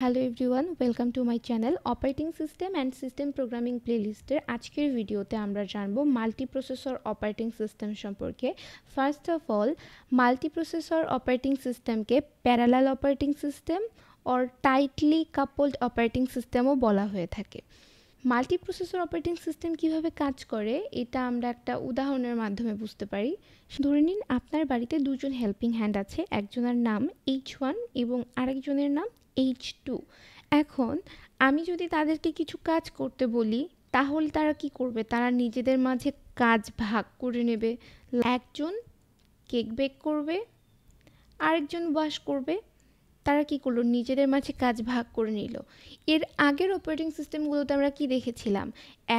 Hello everyone, welcome to my channel operating system and system programming প্লেলিস্টের আজকের ভিডিওতে আমরা জানবো মাল্টিপ্রসেসর অপারেটিং সিস্টেম সম্পর্কে। First of all, multiprocessor operating সিস্টেমকে parallel operating system or tightly coupled operating সিস্টেমও বলা হয়ে থাকে। মাল্টিপ্রসেসর অপারেটিং সিস্টেম কিভাবে কাজ করে এটা আমরা একটা উদাহরণের মাধ্যমে বুঝতে পারি। ধরে নিন আপনার বাড়িতে দুজন হেল্পিং হ্যান্ড আছে, একজনের নাম H1 এবং আরেকজনের নাম H2। এখন আমি যদি তাদেরকে কিছু কাজ করতে বলি তাহলে তারা কি করবে? তারা নিজেদের মাঝে কাজ ভাগ করে নেবে। একজন কেক বেক করবে, আরেকজন ওয়াশ করবে। তারা কি করলো? নিজেদের মাঝে কাজ ভাগ করে নিল। এর আগের অপারেটিং সিস্টেমগুলোতে আমরা কি দেখেছিলাম?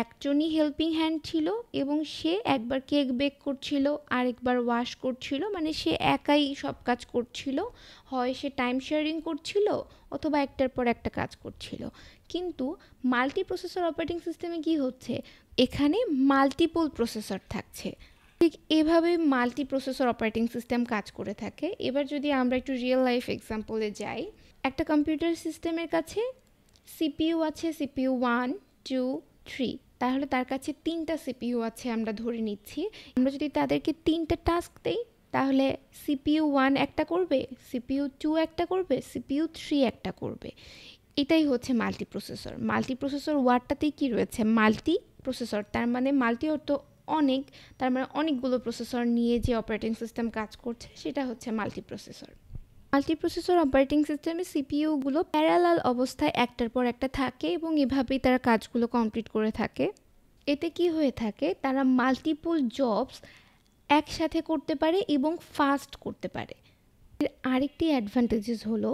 একজনই হেল্পিং হ্যান্ড ছিল এবং সে একবার কেক বেক করছিল, আরেকবার ওয়াশ করছিল, মানে সে একাই সব কাজ করছিল। হয় সে টাইম শেয়ারিং করছিল অথবা একটার পর একটা কাজ করছিল। কিন্তু মাল্টি প্রসেসর অপারেটিং সিস্টেমে কি হচ্ছে? এখানে মাল্টিপল প্রসেসর থাকছে। ঠিক এভাবে মাল্টি প্রসেসর অপারেটিং সিস্টেম কাজ করে থাকে। এবার যদি আমরা একটু রিয়েল লাইফ এক্সাম্পলে যাই, একটা কম্পিউটার সিস্টেমের কাছে সিপিইউ আছে, সিপিইউ 1, 2, 3, তাহলে তার কাছে 3টা সিপিইউ আছে আমরা ধরে নিচ্ছি। আমরা যদি তাদেরকে 3টা টাস্ক দেই তাহলে সিপিইউ 1 একটা করবে, সিপিইউ 2 একটা করবে, সিপিইউ 3 একটা করবে। এটাই হচ্ছে মাল্টি প্রসেসর। মাল্টি প্রসেসর ওয়ার্ডটাতেই কি রয়েছে? মাল্টি প্রসেসর, তার মানে মাল্টি অর্থ অনেক, তার মানে অনেকগুলো প্রসেসর নিয়ে যে অপারেটিং সিস্টেম কাজ করছে সেটা হচ্ছে multi processor. Multi processor operating সিস্টেমে সিপিইউগুলো প্যারালাল অবস্থায় একটার পর একটা থাকে এবং এভাবেই তারা কাজগুলো কমপ্লিট করে থাকে। এতে কি হয়ে থাকে? তারা মাল্টিপল জবস একসাথে করতে পারে এবং ফাস্ট করতে পারে। এর আরেকটি অ্যাডভান্টেজেস হলো,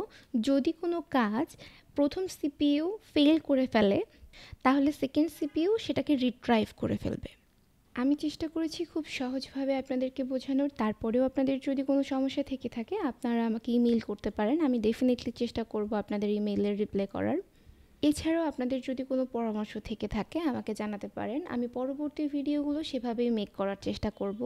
যদি কোনো কাজ প্রথম সিপিইউ ফেল করে ফেলে তাহলে সেকেন্ড সিপিইউ সেটাকে রিট্রাইভ করে ফেলবে। আমি চেষ্টা করেছি খুব সহজভাবে আপনাদেরকে বোঝানোর। তারপরেও আপনাদের যদি কোনো সমস্যা থেকে থাকে আপনারা আমাকে ইমেল করতে পারেন। আমি ডেফিনেটলি চেষ্টা করব আপনাদের ইমেইলের রিপ্লাই করার। এছাড়াও আপনাদের যদি কোনো পরামর্শ থেকে থাকে আমাকে জানাতে পারেন। আমি পরবর্তী ভিডিওগুলো সেভাবেই মেক করার চেষ্টা করব।